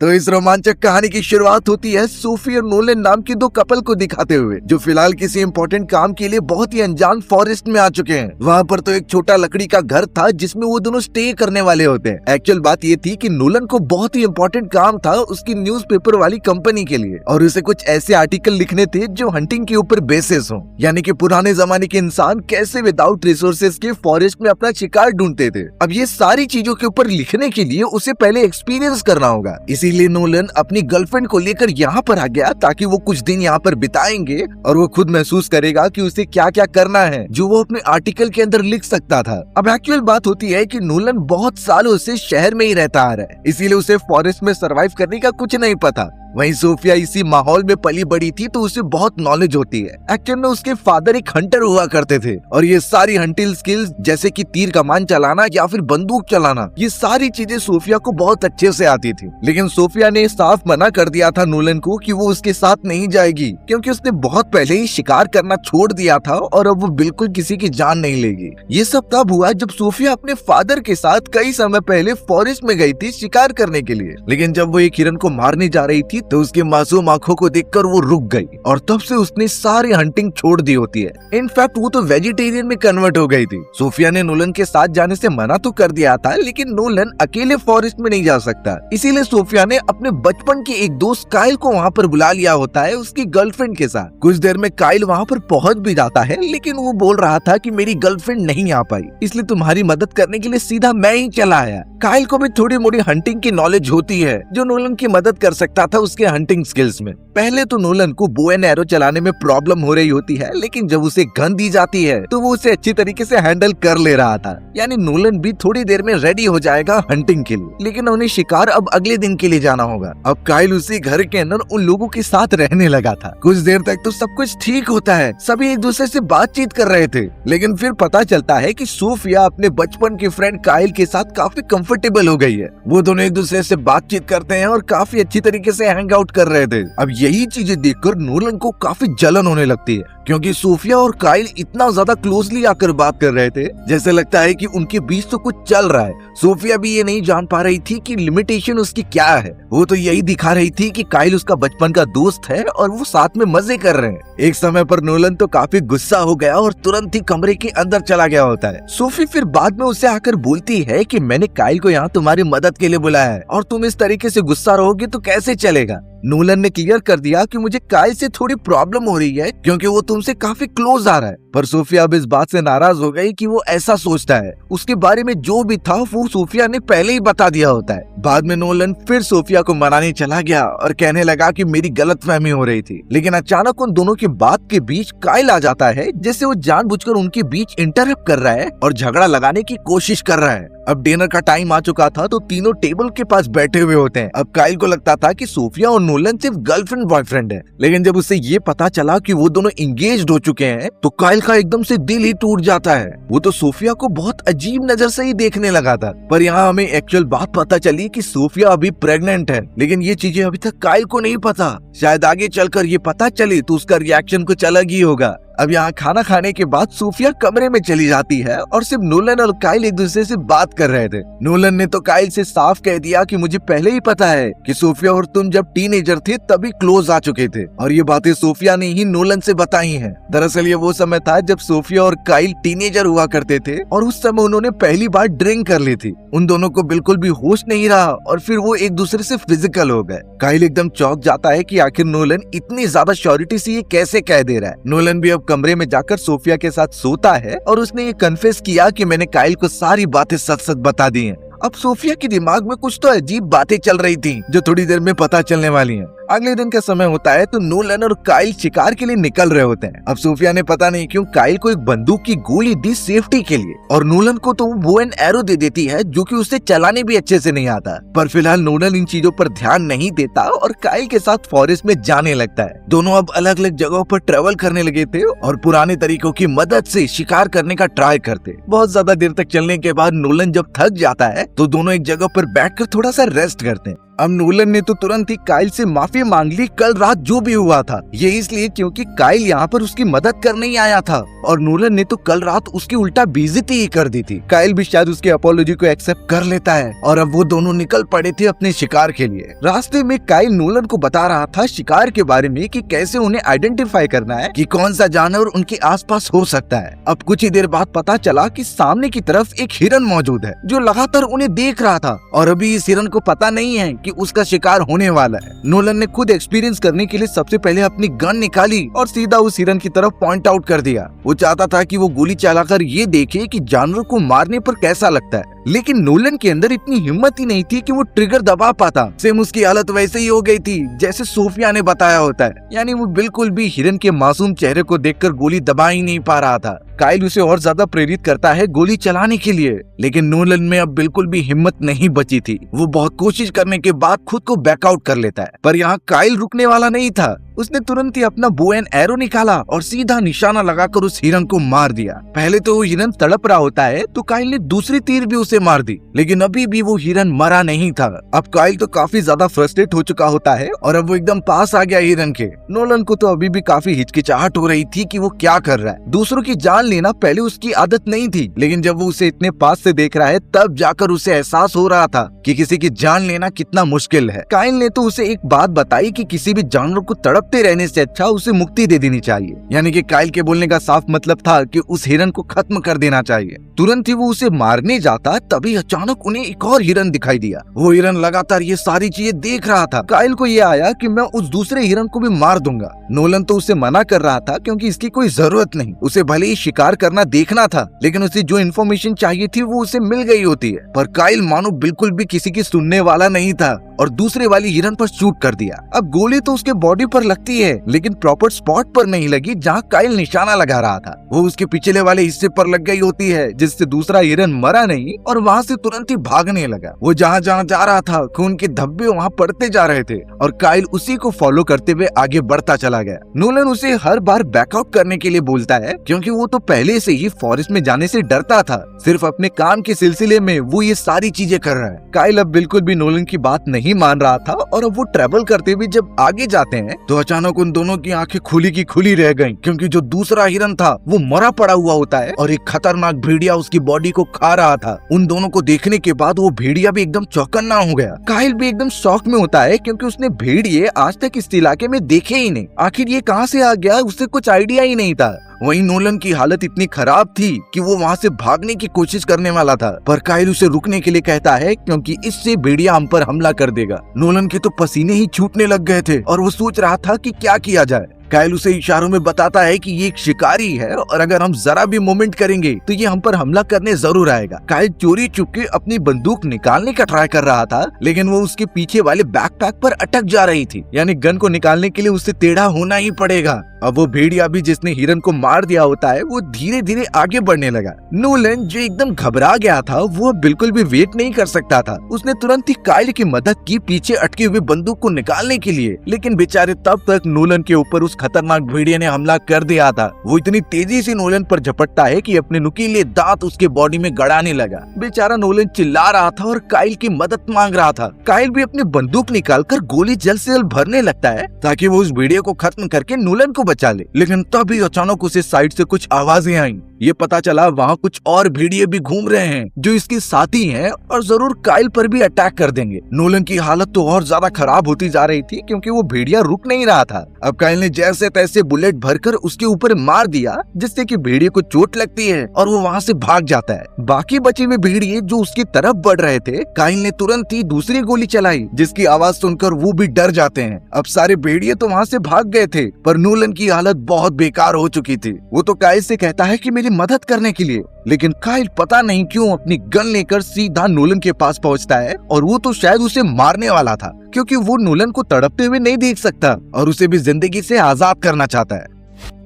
तो इस रोमांचक कहानी की शुरुआत होती है सोफी और नोलन नाम के दो कपल को दिखाते हुए, जो फिलहाल किसी इंपॉर्टेंट काम के लिए बहुत ही अनजान फॉरेस्ट में आ चुके हैं। वहाँ पर तो एक छोटा लकड़ी का घर था जिसमें वो दोनों स्टे करने वाले होते हैं। एक्चुअल बात ये थी कि नोलन को बहुत ही इंपॉर्टेंट काम था उसकी न्यूज़पेपर वाली कंपनी के लिए, और उसे कुछ ऐसे आर्टिकल लिखने थे जो हंटिंग के ऊपर बेसिस हो, यानी कि पुराने जमाने के इंसान कैसे विदाउट रिसोर्सेज के फॉरेस्ट में अपना शिकार ढूंढते थे। अब ये सारी चीजों के ऊपर लिखने के लिए उसे पहले एक्सपीरियंस करना होगा। इसीलिए नोलन अपनी गर्लफ्रेंड को लेकर यहाँ पर आ गया ताकि वो कुछ दिन यहाँ पर बिताएंगे और वो खुद महसूस करेगा कि उसे क्या क्या करना है जो वो अपने आर्टिकल के अंदर लिख सकता था। अब एक्चुअल बात होती है कि नोलन बहुत सालों से शहर में ही रहता आ रहा है, इसीलिए उसे फॉरेस्ट में सरवाइव करने का कुछ नहीं पता। वहीं सोफिया इसी माहौल में पली बड़ी थी तो उसे बहुत नॉलेज होती है। एक्चुअल में उसके फादर एक हंटर हुआ करते थे और ये सारी हंटिंग स्किल्स जैसे कि तीर कमान चलाना या फिर बंदूक चलाना, ये सारी चीजें सोफिया को बहुत अच्छे से आती थी। लेकिन सोफिया ने साफ मना कर दिया था नोलन को कि वो उसके साथ नहीं जाएगी, क्योंकि उसने बहुत पहले ही शिकार करना छोड़ दिया था और अब वो बिल्कुल किसी की जान नहीं लेगी। ये सब तब हुआ जब सोफिया अपने फादर के साथ कई समय पहले फॉरेस्ट में गई थी शिकार करने के लिए। लेकिन जब वो एक हिरन को मारने जा रही थी तो उसकी मासूम आंखों को देखकर वो रुक गई और तब से उसने सारी हंटिंग छोड़ दी होती है। इनफैक्ट वो तो वेजिटेरियन में कन्वर्ट हो गई थी। सोफिया ने नोलन के साथ जाने से मना तो कर दिया था, लेकिन नोलन अकेले फॉरेस्ट में नहीं जा सकता, इसीलिए सोफिया ने अपने बचपन के एक दोस्त काइल को वहाँ पर बुला लिया होता है उसकी गर्लफ्रेंड के साथ। कुछ देर में काइल वहाँ पर पहुँच भी जाता है, लेकिन वो बोल रहा था कि मेरी गर्लफ्रेंड नहीं आ पाई, इसलिए तुम्हारी मदद करने के लिए सीधा मैं ही चला आया। काइल को भी थोड़ी मोड़ी हंटिंग की नॉलेज होती है जो नोलन की मदद कर सकता था उसके हंटिंग स्किल्स में। पहले तो नोलन को बो एंड एरो चलाने में प्रॉब्लम हो रही होती है, लेकिन जब उसे गन दी जाती है तो वो उसे अच्छी तरीके से हैंडल कर ले रहा था। यानी नोलन भी थोड़ी देर में रेडी हो जाएगा हंटिंग के लिए, लेकिन उन्हें शिकार अब अगले दिन के लिए जाना होगा। अब काइल उसी घर के अंदर उन लोगों के साथ रहने लगा था। कुछ देर तक तो सब कुछ ठीक होता है, सभी एक दूसरे से बातचीत कर रहे थे, लेकिन फिर पता चलता है कि सोफिया अपने बचपन के फ्रेंड काइल के साथ काफी कंफर्टेबल हो गई है। वो दोनों एक दूसरे से बातचीत करते हैं और काफी अच्छी तरीके से हैंग आउट कर रहे थे। अब यही चीजें देखकर नोलन को काफी जलन होने लगती है, क्योंकि सोफिया और काइल इतना ज्यादा क्लोजली आकर बात कर रहे थे जैसे लगता है कि उनके बीच तो कुछ चल रहा है। सोफिया भी ये नहीं जान पा रही थी कि लिमिटेशन उसकी क्या है, वो तो यही दिखा रही थी कि काइल उसका बचपन का दोस्त है और वो साथ में मजे कर रहे हैं। एक समय पर नोलन तो काफी गुस्सा हो गया और तुरंत ही कमरे के अंदर चला गया होता है। सोफी फिर बाद में उसे आकर बोलती है कि मैंने काइल को यहाँ तुम्हारी मदद के लिए बुलाया है और तुम इस तरीके से गुस्सा रहोगे तो कैसे चलेगा। नोलन ने क्लियर कर दिया कि मुझे काइल से थोड़ी प्रॉब्लम हो रही है क्योंकि वो तुमसे काफी क्लोज आ रहा है, पर सोफिया अब इस बात से नाराज हो गई कि वो ऐसा सोचता है। उसके बारे में जो भी था वो सोफिया ने पहले ही बता दिया होता है। बाद में नोलन फिर सोफिया को मनाने चला गया और कहने लगा कि मेरी गलतफहमी हो रही थी, लेकिन अचानक उन दोनों की बात के बीच काइल आ जाता है, जैसे वो जानबूझकर उनके बीच इंटरप्ट कर रहा है और झगड़ा लगाने की कोशिश कर रहा है। अब डिनर का टाइम आ चुका था तो तीनों टेबल के पास बैठे हुए होते हैं। अब काइल को लगता था कि सोफिया और नोलन सिर्फ गर्लफ्रेंड बॉयफ्रेंड है, लेकिन जब उसे ये पता चला कि वो दोनों एंगेज्ड हो चुके हैं तो काइल का एकदम से दिल ही टूट जाता है। वो तो सोफिया को बहुत अजीब नजर से ही देखने लगा था, पर यहाँ हमें एक्चुअल बात पता चली कि सोफिया अभी प्रेग्नेंट है, लेकिन ये चीजें अभी तक काइल को नहीं पता। शायद आगे चलकर ये पता चले तो उसका रिएक्शन कुछ अलग ही होगा। अब यहाँ खाना खाने के बाद सोफिया कमरे में चली जाती है और सिर्फ नोलन और काइल एक दूसरे से बात कर रहे थे। नोलन ने तो काइल से साफ कह दिया कि मुझे पहले ही पता है कि सोफिया और तुम जब टीनेजर थे तभी क्लोज आ चुके थे, और ये बातें सोफिया ने ही नोलन से बताई हैं। दरअसल ये वो समय था जब सोफिया और काइल टीनेजर हुआ करते थे और उस समय उन्होंने पहली बार ड्रिंक कर ली थी। उन दोनों को बिल्कुल भी होश नहीं रहा और फिर वो एक दूसरे से फिजिकल हो गए। काइल एकदम चौंक जाता है कि आखिर नोलन इतनी ज्यादा श्योरिटी से ये कैसे कह दे रहा है। नोलन भी अब कमरे में जाकर सोफिया के साथ सोता है और उसने ये कन्फेस किया कि मैंने काइल को सारी बातें सच सच बता दी हैं। अब सोफिया के दिमाग में कुछ तो अजीब बातें चल रही थी जो थोड़ी देर में पता चलने वाली हैं। अगले दिन का समय होता है तो नोलन और काइल शिकार के लिए निकल रहे होते हैं। अब सोफिया ने पता नहीं क्यों काइल को एक बंदूक की गोली दी सेफ्टी के लिए, और नोलन को तो वो बो एंड एरो दे देती है जो कि उसे चलाने भी अच्छे से नहीं आता। पर फिलहाल नोलन इन चीजों पर ध्यान नहीं देता और काइल के साथ फॉरेस्ट में जाने लगता है। दोनों अब अलग अलग जगहों पर ट्रेवल करने लगे थे और पुराने तरीकों की मदद से शिकार करने का ट्राई करते। बहुत ज्यादा देर तक चलने के बाद नोलन जब थक जाता है तो दोनों एक जगह पर बैठकर थोड़ा सा रेस्ट करते हैं। अब नोलन ने तो तुरंत ही काइल से माफी मांग ली कल रात जो भी हुआ था। ये इसलिए क्योंकि काइल यहाँ पर उसकी मदद करने ही आया था और नोलन ने तो कल रात उसकी उल्टा बेइज्जती ही कर दी थी। काइल भी शायद उसकी अपोलॉजी को एक्सेप्ट कर लेता है और अब वो दोनों निकल पड़े थे अपने शिकार के लिए। रास्ते में काइल नोलन को बता रहा था शिकार के बारे में कि कैसे उन्हें आइडेंटिफाई करना है कि कौन सा जानवर उनके आसपास हो सकता है। अब कुछ ही देर बाद पता चला कि सामने की तरफ एक हिरन मौजूद है जो लगातार उन्हें देख रहा था और अभी इस हिरन को पता नहीं है कि उसका शिकार होने वाला है। नोलन ने खुद एक्सपीरियंस करने के लिए सबसे पहले अपनी गन निकाली और सीधा उस हिरन की तरफ पॉइंट आउट कर दिया। वो चाहता था कि वो गोली चलाकर ये देखे कि जानवर को मारने पर कैसा लगता है, लेकिन नोलन के अंदर इतनी हिम्मत ही नहीं थी कि वो ट्रिगर दबा पाता। सेम उसकी हालत वैसे ही हो गई थी जैसे सोफिया ने बताया होता है, यानी वो बिल्कुल भी हिरन के मासूम चेहरे को देखकर गोली दबा ही नहीं पा रहा था। काइल उसे और ज्यादा प्रेरित करता है गोली चलाने के लिए, लेकिन नोलन में अब बिल्कुल भी हिम्मत नहीं बची थी। वो बहुत कोशिश करने के बाद खुद को बैकआउट कर लेता है, पर यहाँ काइल रुकने वाला नहीं था। उसने तुरंत ही अपना बो एंड एरो निकाला और सीधा निशाना लगाकर उस हिरन को मार दिया। पहले तो वो हिरन तड़प रहा होता है तो काइल ने दूसरी तीर भी उसे मार दी, लेकिन अभी भी वो हिरन मरा नहीं था। अब काइल तो काफी ज्यादा फ्रस्ट्रेट हो चुका होता है और अब वो एकदम पास आ गया हिरन के। नोलन को तो अभी भी काफी हिचकिचाहट हो रही थी कि वो क्या कर रहा है। दूसरों की जान लेना पहले उसकी आदत नहीं थी, लेकिन जब वो उसे इतने पास से देख रहा है तब जाकर उसे एहसास हो रहा था कि किसी की जान लेना कितना मुश्किल है। काइल ने तो उसे एक बात बताई कि किसी भी जानवर को तड़पते रहने से अच्छा उसे मुक्ति दे देनी चाहिए, यानी कि काइल के बोलने का साफ मतलब था कि उस हिरन को खत्म कर देना चाहिए। तुरंत ही वो उसे मारने जाता तभी अचानक उन्हें एक और हिरन दिखाई दिया। वो हिरन लगातार ये सारी चीजें देख रहा था। काइल को ये आया कि मैं उस दूसरे हिरन को भी मार दूंगा। नोलन तो उसे मना कर रहा था क्योंकि इसकी कोई जरूरत नहीं, उसे भले ही शिकार करना देखना था, लेकिन उसे जो इन्फॉर्मेशन चाहिए थी वो उसे मिल गई होती है। पर काइल मानो बिल्कुल भी किसी की सुनने वाला नहीं था और दूसरे वाली हिरन पर शूट कर दिया। अब गोली तो उसके बॉडी पर लगती है, लेकिन प्रॉपर स्पॉट पर नहीं लगी जहाँ काइल निशाना लगा रहा था। वो उसके पिछले वाले हिस्से पर लग गई होती है, जिससे दूसरा हिरन मरा नहीं और वहाँ से तुरंत ही भागने लगा। वो जहाँ जहाँ जा रहा था खून के धब्बे वहाँ पड़ते जा रहे थे और काइल उसी को फॉलो करते हुए आगे बढ़ता चला गया। नोलन उसे हर बार बैकआउट करने के लिए बोलता है क्योंकि वो तो पहले से ही फॉरेस्ट में जाने से डरता था। सिर्फ अपने काम के सिलसिले में वो ये सारी चीजें कर रहा है। काइल अब बिल्कुल भी नोलन की बात नहीं मान रहा था और अब वो ट्रेवल करते हुए जब आगे जाते हैं तो अचानक उन दोनों की आंखें खुली की खुली रह गईं, क्योंकि जो दूसरा हिरन था वो मरा पड़ा हुआ होता है और एक खतरनाक भेड़िया उसकी बॉडी को खा रहा था। उन दोनों को देखने के बाद वो भेड़िया भी एकदम चौकन्ना हो गया। काइल भी एकदम शॉक में होता है क्योंकि उसने भेड़िए आज तक इस इलाके में देखे ही नहीं। आखिर ये कहाँ से आ गया उसे कुछ आइडिया ही नहीं था। वहीं नोलन की हालत इतनी खराब थी कि वो वहाँ से भागने की कोशिश करने वाला था, पर काइल उसे रुकने के लिए कहता है क्योंकि इससे भेड़िया हम पर हमला कर देगा। नोलन के तो पसीने ही छूटने लग गए थे और वो सोच रहा था कि क्या किया जाए। काइल उसे इशारों में बताता है कि ये एक शिकारी है और अगर हम जरा भी मूवमेंट करेंगे तो ये हम पर हमला करने जरूर आएगा। काइल चोरी चुपके अपनी बंदूक निकालने का ट्राई कर रहा था, लेकिन वो उसके पीछे वाले बैकपैक पर अटक जा रही थी, यानी गन को निकालने के लिए उससे टेढ़ा होना ही पड़ेगा। अब वो भेड़िया भी जिसने हिरन को मार दिया होता है वो धीरे धीरे आगे बढ़ने लगा। नोलन जो एकदम घबरा गया था वो बिल्कुल भी वेट नहीं कर सकता था। उसने तुरंत ही काइल की मदद की पीछे अटके हुए बंदूक को निकालने के लिए, लेकिन बेचारे तब तक नोलन के ऊपर उस खतरनाक भेड़िया ने हमला कर दिया था। वो इतनी तेजी से नोलन पर झपटता है कि अपने नुकीले दांत उसके बॉडी में गड़ाने लगा। बेचारा नोलन चिल्ला रहा था और काइल की मदद मांग रहा था। काइल भी अपनी बंदूक निकालकर गोली जल्द से जल्द भरने लगता है ताकि वो उस भेड़िया को खत्म करके नोलन को बचा ले, लेकिन तभी अचानक उसे साइड से कुछ आवाजें आईं। ये पता चला वहाँ कुछ और भेड़िए भी घूम रहे हैं जो इसके साथी हैं और जरूर काइल पर भी अटैक कर देंगे। नोलन की हालत तो और ज्यादा खराब होती जा रही थी क्योंकि वो भेड़िया रुक नहीं रहा था। अब काइल ने जैसे तैसे बुलेट भरकर उसके ऊपर मार दिया जिससे कि भेड़िए को चोट लगती है और वो वहाँ से भाग जाता है। बाकी बचे हुए भेड़िए जो उसकी तरफ बढ़ रहे थे, काइल ने तुरंत ही दूसरी गोली चलाई जिसकी आवाज सुनकर वो भी डर जाते हैं। अब सारे भेड़िए तो वहाँ से भाग गए थे, पर नोलन की हालत बहुत बेकार हो चुकी थी। वो तो काइल से कहता है कि मेरी मदद करने के लिए, लेकिन काइल पता नहीं क्यों अपनी गन लेकर सीधा नोलन के पास पहुंचता है और वो तो शायद उसे मारने वाला था क्योंकि वो नोलन को तड़पते हुए नहीं देख सकता और उसे भी जिंदगी से आजाद करना चाहता है।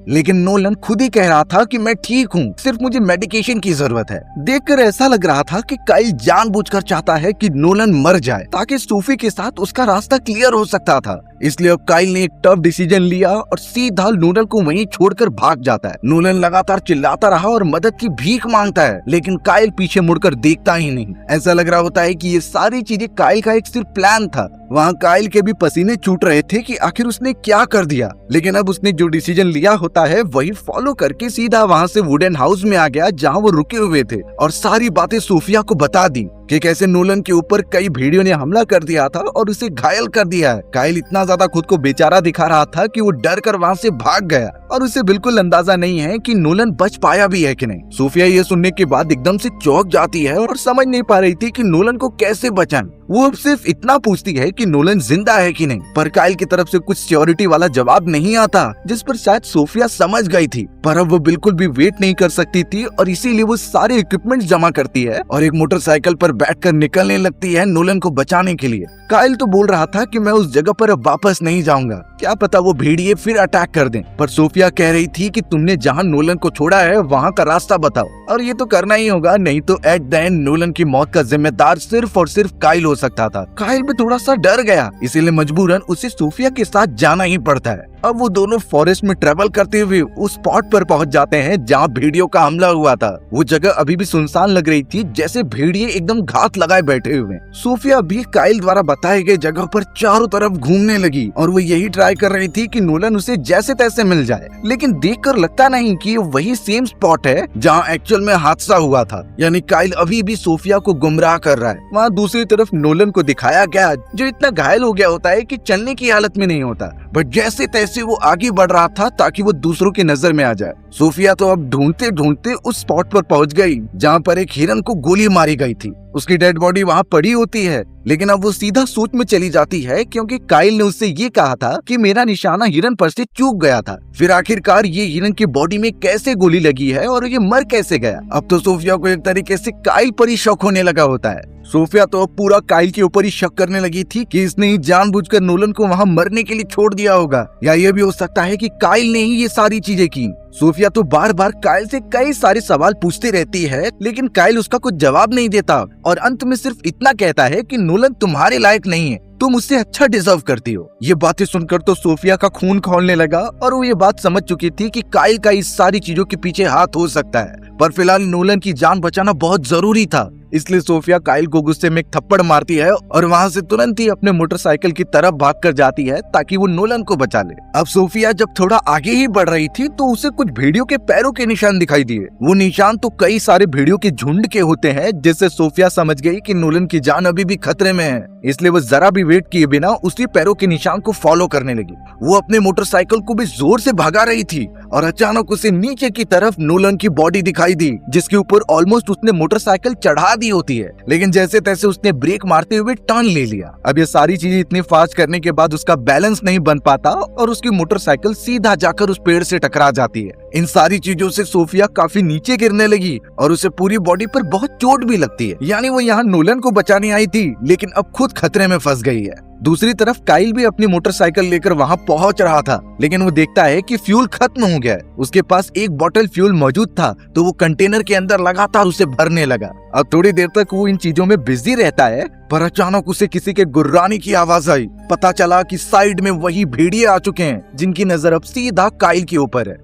लेकिन नोलन खुद ही कह रहा था कि मैं ठीक हूँ, सिर्फ मुझे मेडिकेशन की जरूरत है। देखकर ऐसा लग रहा था कि काइल जानबूझकर चाहता है कि नोलन मर जाए ताकि सूफी के साथ उसका रास्ता क्लियर हो सकता था। इसलिए अब काइल ने एक टफ डिसीजन लिया और सीधा नोलन को वहीं छोड़कर भाग जाता है। नोलन लगातार चिल्लाता रहा और मदद की भीख मांगता है, लेकिन काइल पीछे मुड़कर देखता ही नहीं। ऐसा लग रहा होता है कि ये सारी चीजें काइल का एक सिर्फ प्लान था। वहाँ काइल के भी पसीने छूट रहे थे कि आखिर उसने क्या कर दिया, लेकिन अब उसने जो डिसीजन लिया होता है वही फॉलो करके सीधा वहाँ से वुडन हाउस में आ गया जहाँ वो रुके हुए थे और सारी बातें सोफिया को बता दी कि कैसे नोलन के ऊपर कई भेड़ियों ने हमला कर दिया था और उसे घायल कर दिया है। काइल इतना ज्यादा खुद को बेचारा दिखा रहा था कि वो डर कर वहाँ से भाग गया और उसे बिल्कुल अंदाजा नहीं है कि नोलन बच पाया भी है कि नहीं। सोफिया ये सुनने के बाद एकदम से चौंक जाती है और समझ नहीं पा रही थी कि नोलन को कैसे बचाएं। वो अब सिर्फ इतना पूछती है कि नोलन जिंदा है कि नहीं, पर काइल की तरफ से कुछ सिक्योरिटी वाला जवाब नहीं आता, जिस पर शायद सोफिया समझ गई थी। पर अब वो बिल्कुल भी वेट नहीं कर सकती थी और इसीलिए वो सारे इक्विपमेंट जमा करती है और एक मोटरसाइकिल पर बैठकर निकलने लगती है नोलन को बचाने के लिए। काइल तो बोल रहा था कि मैं उस जगह पर अब वापस नहीं जाऊंगा, क्या पता वो भेड़िए फिर अटैक कर दें, पर सोफिया कह रही थी कि तुमने जहाँ नोलन को छोड़ा है वहाँ का रास्ता बताओ, और ये तो करना ही होगा, नहीं तो एट द एंड नोलन की मौत का जिम्मेदार सिर्फ और सिर्फ काइल हो सकता था। काइल भी थोड़ा सा डर गया, इसीलिए मजबूरन उसे सोफिया के साथ जाना ही पड़ता है। अब वो दोनों फॉरेस्ट में ट्रेवल करते हुए उस स्पॉट पर पहुंच जाते हैं जहाँ भेड़ियों का हमला हुआ था। वो जगह अभी भी सुनसान लग रही थी, जैसे भेड़िए एकदम घात लगाए बैठे हुए। सोफिया भी काइल द्वारा बताए गए जगह पर चारों तरफ घूमने लगी और वो यही ट्राई कर रही थी कि नोलन उसे जैसे तैसे मिल जाए, लेकिन देखकर लगता नहीं कि वही सेम स्पॉट है जहाँ एक्चुअल में हादसा हुआ था। यानी काइल अभी भी सोफिया को गुमराह कर रहा है। वहाँ दूसरी तरफ नोलन को दिखाया गया जो इतना घायल हो गया होता है कि चलने की हालत में नहीं होता, बट जैसे तैसे वो आगे बढ़ रहा था ताकि वो दूसरों की नजर में आ जाए। सोफिया तो अब ढूंढते ढूंढते उस स्पॉट पर पहुंच गई जहाँ पर एक हिरन को गोली मारी गई थी। उसकी डेड बॉडी वहाँ पड़ी होती है, लेकिन अब वो सीधा सोच में चली जाती है क्योंकि काइल ने उससे ये कहा था कि मेरा निशाना हिरन पर से चूक गया था। फिर आखिरकार ये हिरन की बॉडी में कैसे गोली लगी है और ये मर कैसे गया। अब तो सोफिया को एक तरीके से काइल पर ही शक होने लगा होता है। सोफिया तो अब पूरा काइल के ऊपर ही शक करने लगी थी कि इसने ही जानबूझकर नोलन को वहाँ मरने के लिए छोड़ दिया होगा, या ये भी हो सकता है कि काइल ने ही ये सारी चीजें की। सोफिया तो बार बार काइल से कई सारे सवाल पूछती रहती है, लेकिन काइल उसका कुछ जवाब नहीं देता और अंत में सिर्फ इतना कहता है कि नोलन तुम्हारे लायक नहीं है, तुम उससे अच्छा डिजर्व करती हो। ये बातें सुनकर तो सोफिया का खून खौलने लगा और वो ये बात समझ चुकी थी कि काइल का इस सारी चीजों के पीछे हाथ हो सकता है, पर फिलहाल नोलन की जान बचाना बहुत जरूरी था। इसलिए सोफिया काइल को गुस्से में एक थप्पड़ मारती है और वहाँ से तुरंत ही अपने मोटरसाइकिल की तरफ भागकर जाती है ताकि वो नोलन को बचा ले। अब सोफिया जब थोड़ा आगे ही बढ़ रही थी तो उसे कुछ भेड़ियों के पैरों के निशान दिखाई दिए। वो निशान तो कई सारे भेड़ियों के झुंड के होते हैं, जिससे सोफिया समझ गई कि नोलन की जान अभी भी खतरे में है। इसलिए वो जरा भी वेट किए बिना उसी पैरों के निशान को फॉलो करने लगी। वो अपने मोटरसाइकिल को भी जोर से भगा रही थी और अचानक उसे नीचे की तरफ नोलन की बॉडी दिखाई दी, जिसके ऊपर ऑलमोस्ट उसने मोटरसाइकिल चढ़ा दी होती है, लेकिन जैसे तैसे उसने ब्रेक मारते हुए टर्न ले लिया। अब ये सारी चीजें इतनी फास्ट करने के बाद उसका बैलेंस नहीं बन पाता और उसकी मोटरसाइकिल सीधा जाकर उस पेड़ से टकरा जाती है। इन सारी चीजों से सोफिया काफी नीचे गिरने लगी और उसे पूरी बॉडी पर बहुत चोट भी लगती है। यानी वो यहाँ नोलन को बचाने आई थी, लेकिन अब खुद खतरे में फंस गई है। दूसरी तरफ काइल भी अपनी मोटरसाइकिल लेकर वहाँ पहुँच रहा था, लेकिन वो देखता है कि फ्यूल खत्म हो गया है। उसके पास एक बोतल फ्यूल मौजूद था, तो वो कंटेनर के अंदर लगातार उसे भरने लगा। अब थोड़ी देर तक वो इन चीजों में बिजी रहता है, पर अचानक उसे किसी के गुर्राने की आवाज आई। पता चला कि साइड में वही भेड़िए आ चुके हैं, जिनकी नजर अब सीधा काइल के ऊपर है।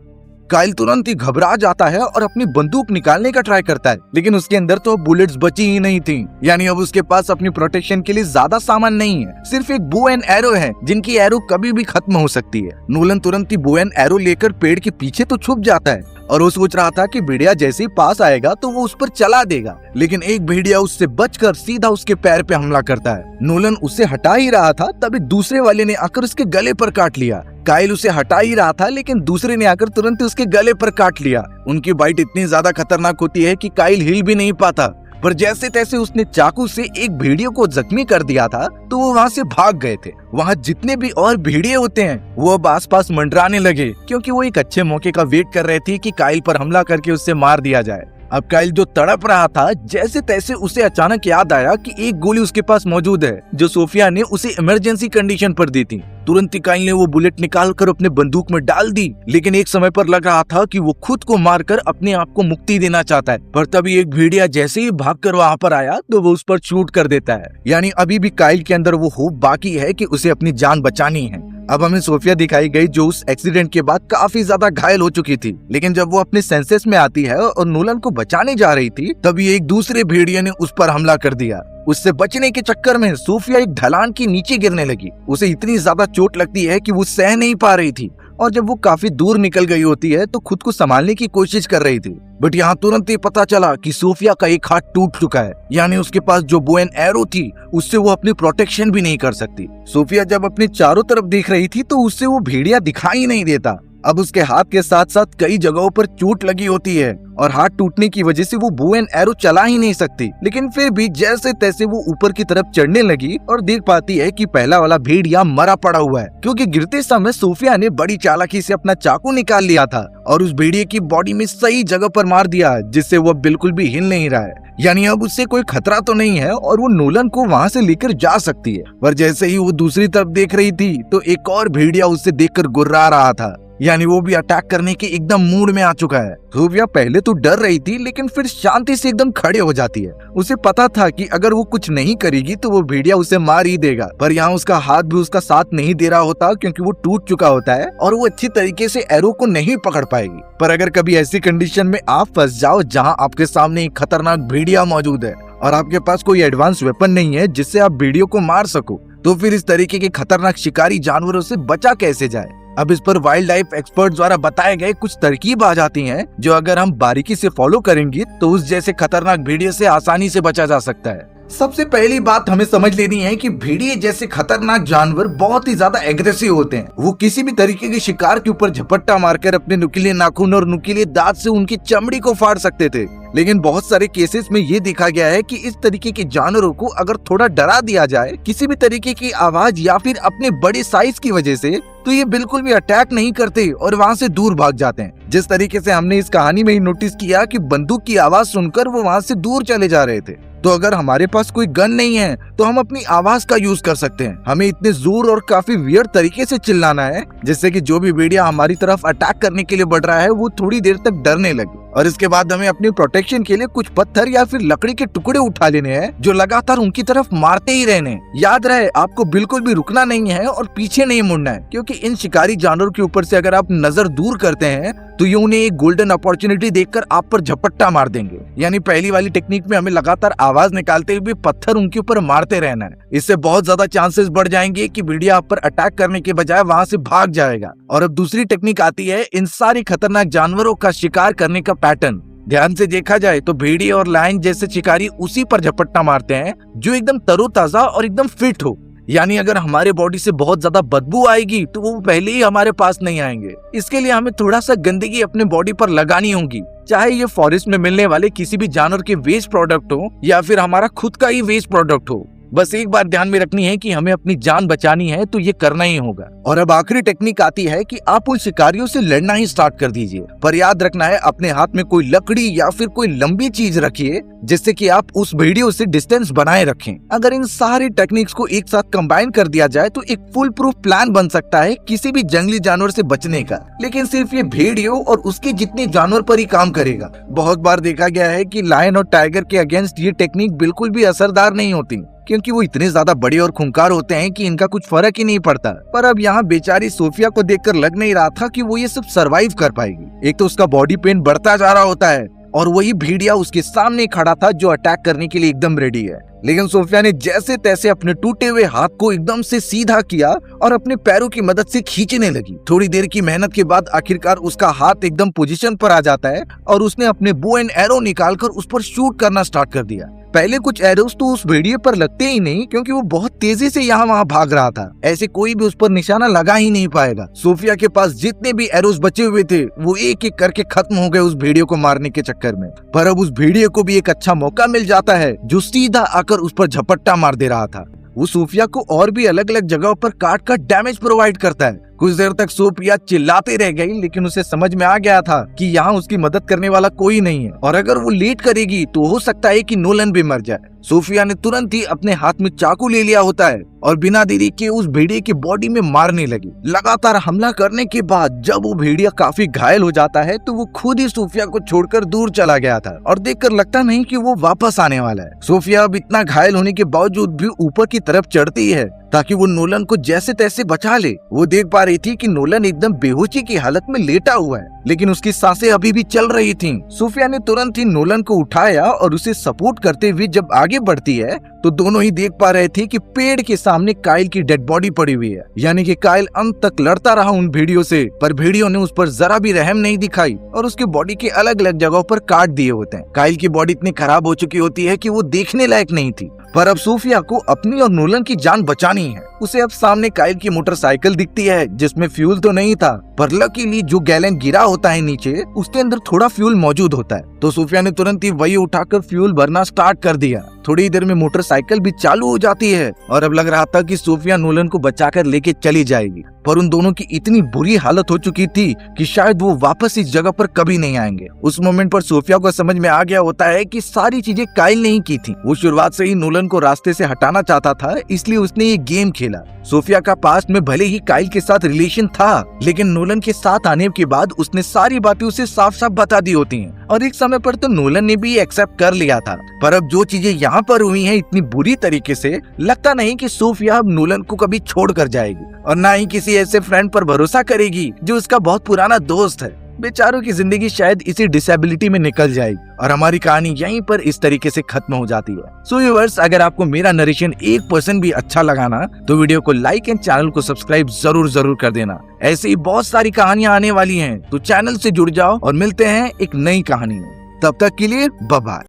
काइल तुरंत ही घबरा जाता है और अपनी बंदूक निकालने का ट्राई करता है, लेकिन उसके अंदर तो बुलेट्स बची ही नहीं थी। यानी अब उसके पास अपनी प्रोटेक्शन के लिए ज्यादा सामान नहीं है, सिर्फ एक बो एंड एरो है, जिनकी एरो कभी भी खत्म हो सकती है। नोलन तुरंत ही बो एंड एरो लेकर पेड़ के पीछे तो छुप जाता है और वो सोच रहा था कि भेड़िया जैसे ही पास आएगा तो वो उस पर चला देगा, लेकिन एक भेड़िया उससे बचकर सीधा उसके पैर पे हमला करता है। नोलन उसे हटा ही रहा था, तभी दूसरे वाले ने आकर उसके गले पर काट लिया। काइल उसे हटा ही रहा था, लेकिन दूसरे ने आकर तुरंत उसके गले पर काट लिया। उनकी बाइट इतनी ज्यादा खतरनाक होती है कि काइल हिल भी नहीं पाता, पर जैसे तैसे उसने चाकू से एक भेड़िए को जख्मी कर दिया था, तो वो वहाँ से भाग गए थे। वहाँ जितने भी और भेड़िए होते हैं वो अब आसपास मंडराने लगे, क्योंकि वो एक अच्छे मौके का वेट कर रहे थे कि काइल पर हमला करके उससे मार दिया जाए। अब काइल जो तड़प रहा था, जैसे तैसे उसे अचानक याद आया कि एक गोली उसके पास मौजूद है जो सोफिया ने उसे इमरजेंसी कंडीशन पर दी थी। तुरंत ही काइल ने वो बुलेट निकाल कर अपने बंदूक में डाल दी, लेकिन एक समय पर लग रहा था कि वो खुद को मारकर अपने आप को मुक्ति देना चाहता है। पर तभी एक भेड़िया जैसे ही भागकर वहाँ पर आया तो वो उस पर शूट कर देता है। यानी अभी भी काइल के अंदर वो होप बाकी है कि उसे अपनी जान बचानी है। अब हमें सोफिया दिखाई गई जो उस एक्सीडेंट के बाद काफी ज्यादा घायल हो चुकी थी, लेकिन जब वो अपने सेंसेस में आती है और नोलन को बचाने जा रही थी तभी एक दूसरे भेड़िए ने उस पर हमला कर दिया। उससे बचने के चक्कर में सोफिया एक ढलान के नीचे गिरने लगी। उसे इतनी ज्यादा चोट लगती है कि वो सह नहीं पा रही थी और जब वो काफी दूर निकल गई होती है तो खुद को संभालने की कोशिश कर रही थी। बट यहाँ तुरंत ही पता चला कि सोफिया का एक हाथ टूट चुका है, यानी उसके पास जो बो एंड एरो थी उससे वो अपनी प्रोटेक्शन भी नहीं कर सकती। सोफिया जब अपने चारों तरफ देख रही थी तो उससे वो भेड़िया दिखाई नहीं देता। अब उसके हाथ के साथ साथ कई जगहों पर चोट लगी होती है और हाथ टूटने की वजह से वो बो एंड एरो चला ही नहीं सकती, लेकिन फिर भी जैसे तैसे वो ऊपर की तरफ चढ़ने लगी और देख पाती है कि पहला वाला भेड़िया मरा पड़ा हुआ है, क्योंकि गिरते समय सोफिया ने बड़ी चालाकी से अपना चाकू निकाल लिया था और उस भेड़िए की बॉडी में सही जगह पर मार दिया, जिससे वो बिल्कुल भी हिल नहीं रहा है। यानी अब उससे कोई खतरा तो नहीं है और वो नोलन को वहाँ से लेकर जा सकती है। पर जैसे ही वो दूसरी तरफ देख रही थी तो एक और भेड़िया उससे देखकर गुर्रा रहा था, यानी वो भी अटैक करने के एकदम मूड में आ चुका है। सोफिया पहले तो डर रही थी, लेकिन फिर शांति से एकदम खड़े हो जाती है। उसे पता था कि अगर वो कुछ नहीं करेगी तो वो भेड़िया उसे मार ही देगा, पर यहाँ उसका हाथ भी उसका साथ नहीं दे रहा होता क्योंकि वो टूट चुका होता है और वो अच्छी तरीके से एरो को नहीं पकड़ पाएगी। पर अगर कभी ऐसी कंडीशन में आप फंस जाओ जहाँ आपके सामने एक खतरनाक भेड़िया मौजूद है और आपके पास कोई एडवांस वेपन नहीं है जिससे आप भेड़ियों को मार सको, तो फिर इस तरीके के खतरनाक शिकारी जानवरों से बचा कैसे जाए। अब इस पर वाइल्ड लाइफ एक्सपर्ट द्वारा बताए गए कुछ तरकीब आ जाती हैं जो अगर हम बारीकी से फॉलो करेंगे तो उस जैसे खतरनाक भेड़िए से आसानी से बचा जा सकता है। सबसे पहली बात हमें समझ लेनी है कि भेड़िए जैसे खतरनाक जानवर बहुत ही ज्यादा एग्रेसिव होते हैं। वो किसी भी तरीके के शिकार के ऊपर झपट्टा मारकर अपने नुकीले नाखून और नुकीले दांत से उनकी चमड़ी को फाड़ सकते थे, लेकिन बहुत सारे केसेस में ये देखा गया है कि इस तरीके के जानवरों को अगर थोड़ा डरा दिया जाए किसी भी तरीके की आवाज या फिर अपने बड़े साइज की वजह से, तो ये बिल्कुल भी अटैक नहीं करते और वहाँ से दूर भाग जाते हैं। जिस तरीके से हमने इस कहानी में ही नोटिस किया कि बंदूक की आवाज सुनकर वो वहाँ से दूर चले जा रहे थे। तो अगर हमारे पास कोई गन नहीं है तो हम अपनी आवाज का यूज कर सकते हैं। हमें इतने जोर और काफी वियर्ड तरीके से चिल्लाना है जिससे कि जो भी भेड़िया हमारी तरफ अटैक करने के लिए बढ़ रहा है वो थोड़ी देर तक डरने लगे। और इसके बाद हमें अपनी प्रोटेक्शन के लिए कुछ पत्थर या फिर लकड़ी के टुकड़े उठा लेने हैं जो लगातार उनकी तरफ मारते ही रहने। याद रहे आपको बिल्कुल भी रुकना नहीं है और पीछे नहीं मुड़ना है, क्योंकि इन शिकारी जानवरों के ऊपर से अगर आप नजर दूर करते हैं तो ये उन्हें एक गोल्डन अपॉर्चुनिटी देखकर आप पर झपट्टा मार देंगे। यानी पहली वाली टेक्निक में हमें लगातार आवाज निकालते हुए पत्थर उनके ऊपर मारते रहना है। इससे बहुत ज्यादा चांसेस बढ़ जाएंगे कि भेड़िया आप पर अटैक करने के बजाय वहाँ से भाग जाएगा। और अब दूसरी टेक्निक आती है इन सारी खतरनाक जानवरों का शिकार करने का पैटर्न। ध्यान से देखा जाए तो भेड़िया और लायन जैसे शिकारी उसी पर झपट्टा मारते हैं जो एकदम तरोताजा और एकदम फिट हो। यानी अगर हमारे बॉडी से बहुत ज्यादा बदबू आएगी तो वो पहले ही हमारे पास नहीं आएंगे। इसके लिए हमें थोड़ा सा गंदगी अपने बॉडी पर लगानी होगी, चाहे ये फॉरेस्ट में मिलने वाले किसी भी जानवर के वेस्ट प्रोडक्ट हो या फिर हमारा खुद का ही वेस्ट प्रोडक्ट हो। बस एक बात ध्यान में रखनी है कि हमें अपनी जान बचानी है तो ये करना ही होगा। और अब आखिरी टेक्निक आती है कि आप उन शिकारियों से लड़ना ही स्टार्ट कर दीजिए, पर याद रखना है अपने हाथ में कोई लकड़ी या फिर कोई लंबी चीज रखिए जिससे कि आप उस भेड़ियों से डिस्टेंस बनाए रखें। अगर इन सारी टेक्निक्स को एक साथ कंबाइन कर दिया जाए तो एक फुल प्रूफ प्लान बन सकता है किसी भी जंगली जानवर से बचने का, लेकिन सिर्फ ये भेड़ियों और उसके जितने जानवर पर ही काम करेगा। बहुत बार देखा गया है कि लायन और टाइगर के अगेंस्ट ये टेक्निक बिल्कुल भी असरदार नहीं होती, क्योंकि वो इतने ज्यादा बड़े और खूंखार होते हैं कि इनका कुछ फर्क ही नहीं पड़ता। पर अब यहाँ बेचारी सोफिया को देखकर लग नहीं रहा था कि वो ये सब सरवाइव कर पाएगी। एक तो उसका बॉडी पेन बढ़ता जा रहा होता है और वही भेड़िया उसके सामने खड़ा था जो अटैक करने के लिए एकदम रेडी है। लेकिन सोफिया ने जैसे तैसे अपने टूटे हुए हाथ को एकदम से सीधा किया और अपने पैरों की मदद से खींचने लगी। थोड़ी देर की मेहनत के बाद आखिरकार उसका हाथ एकदम पोजीशन पर आ जाता है और उसने अपने बो एंड एरो निकालकर उस पर शूट करना स्टार्ट कर दिया। पहले कुछ एरोस तो उस भेड़िए पर लगते ही नहीं, क्योंकि वो बहुत तेजी से यहाँ वहाँ भाग रहा था। ऐसे कोई भी उस पर निशाना लगा ही नहीं पाएगा। सोफिया के पास जितने भी एरोस बचे हुए थे वो एक एक करके खत्म हो गए उस भेड़िए को मारने के चक्कर में। पर अब उस भेड़िए को भी एक अच्छा मौका मिल जाता है जो सीधा आकर उस पर झपट्टा मार दे रहा था। वो सोफिया को और भी अलग अलग जगहों पर काट कर डैमेज प्रोवाइड करता है। कुछ देर तक सोफिया चिल्लाते रह गई, लेकिन उसे समझ में आ गया था कि यहाँ उसकी मदद करने वाला कोई नहीं है और अगर वो लेट करेगी तो हो सकता है कि नोलन भी मर जाए। सोफिया ने तुरंत ही अपने हाथ में चाकू ले लिया होता है और बिना देरी के उस भेड़िए की बॉडी में मारने लगी। लगातार हमला करने के बाद जब वो भेड़िया काफी घायल हो जाता है तो वो खुद ही सोफिया को छोड़कर दूर चला गया था और देखकर लगता नहीं कि वो वापस आने वाला है। सोफिया अब इतना घायल होने के बावजूद भी ऊपर की तरफ चढ़ती है ताकि वो नोलन को जैसे तैसे बचा ले। वो देख पा रही थी कि नोलन एकदम बेहोशी की हालत में लेटा हुआ है, लेकिन उसकी सांसें अभी भी चल रही थीं। सोफिया ने तुरंत ही नोलन को उठाया और उसे सपोर्ट करते हुए जब आगे बढ़ती है तो दोनों ही देख पा रहे थे कि पेड़ के सामने काइल की डेड बॉडी पड़ी हुई है। यानी कि काइल अंत तक लड़ता रहा उन भेड़ियों से, पर भेड़ियों ने उस पर जरा भी रहम नहीं दिखाई और उसके बॉडी के अलग अलग जगहों पर काट दिए होते हैं। काइल की बॉडी इतनी खराब हो चुकी होती है कि वो देखने लायक नहीं थी, पर अब सोफिया को अपनी और नोलन की जान बचानी है। उसे अब सामने काइल की मोटरसाइकिल दिखती है जिसमें फ्यूल तो नहीं था, पर लकीली जो गैलन गिरा होता है नीचे उसके अंदर थोड़ा फ्यूल मौजूद होता है। तो सोफिया ने तुरंत ही वही उठाकर फ्यूल भरना स्टार्ट कर दिया। थोड़ी देर में मोटरसाइकिल भी चालू हो जाती है और अब लग रहा था कि सोफिया नोलन को बचाकर लेके चली जाएगी, पर उन दोनों की इतनी बुरी हालत हो चुकी थी कि शायद वो वापस इस जगह पर कभी नहीं आएंगे। उस मोमेंट पर सोफिया को समझ में आ गया होता है कि सारी चीजें काइल नहीं की थी। वो शुरुआत से ही नोलन को रास्ते से हटाना चाहता था, इसलिए उसने ये गेम खेला। सोफिया का पास्ट में भले ही काइल के साथ रिलेशन था, लेकिन नोलन के साथ आने के बाद उसने सारी बातें उसे साफ साफ बता दी होती हैं और एक समय पर तो नोलन ने भी एक्सेप्ट कर लिया था। पर अब जो चीजें यहाँ पर हुई हैं इतनी बुरी तरीके से, लगता नहीं कि सोफिया अब नोलन को कभी छोड़ कर जाएगी और ना ही किसी ऐसे फ्रेंड पर भरोसा करेगी जो उसका बहुत पुराना दोस्त है। बेचारों की जिंदगी शायद इसी डिसेबिलिटी में निकल जाएगी और हमारी कहानी यहीं पर इस तरीके से खत्म हो जाती है। सो व्यूअर्स, अगर आपको मेरा नरेशन 1% भी अच्छा लगा ना तो वीडियो को लाइक एंड चैनल को सब्सक्राइब जरूर कर देना। ऐसे ही बहुत सारी कहानियां आने वाली हैं, तो चैनल से जुड़ जाओ और मिलते हैं एक नई कहानी में। तब तक के लिए बाय बाय।